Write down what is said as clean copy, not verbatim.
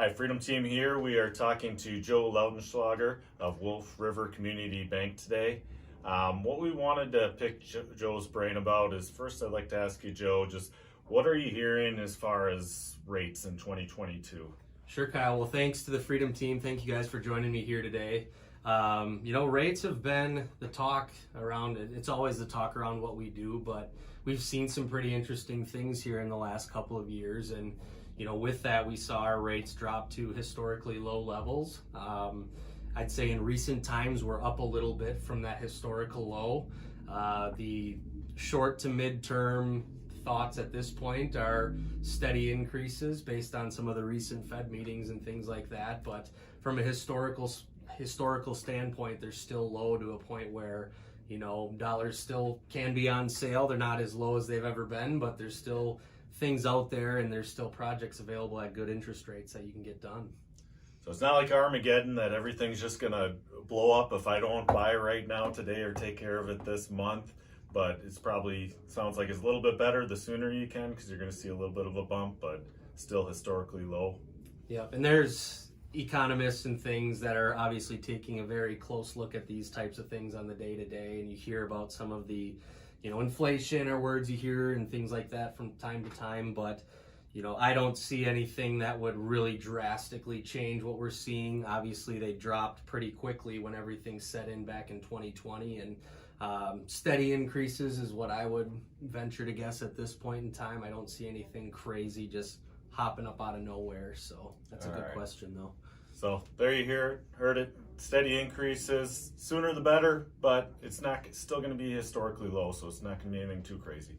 Hi, Freedom Team here. We are talking to Joe Lautenschlager of Wolf River Community Bank today. What we wanted to pick Joe's brain about is, first I'd like to ask you, Joe, just what are you hearing as far as rates in 2022? Sure, Kyle. Well, thanks to the Freedom Team. Thank you guys for joining me here today. Rates have been the talk around it. It's always the talk around what we do, but we've seen some pretty interesting things here in the last couple of years. And, with that, we saw our rates drop to historically low levels. I'd say in recent times, we're up a little bit from that historical low. The short to mid-term thoughts at this point are steady increases based on some of the recent Fed meetings and things like that. But from a historical standpoint, they're still low to a point where, dollars still can be on sale. They're not as low as they've ever been, but there's still things out there and there's still projects available at good interest rates that you can get done. So it's not like Armageddon that everything's just going to blow up if I don't buy right now today or take care of it this month. But it's probably sounds like it's a little bit better the sooner you can, because you're going to see a little bit of a bump, but still historically low. Yeah, and there's economists and things that are obviously taking a very close look at these types of things on the day-to-day, and you hear about some of the inflation or words you hear and things like that from time to time, but I don't see anything that would really drastically change what we're seeing. Obviously, they dropped pretty quickly when everything set in back in 2020, and steady increases is what I would venture to guess at this point in time. I don't see anything crazy just hopping up out of nowhere, so that's a good question though. So there you heard it. Steady increases, sooner the better, but it's still going to be historically low, so it's not going to be anything too crazy.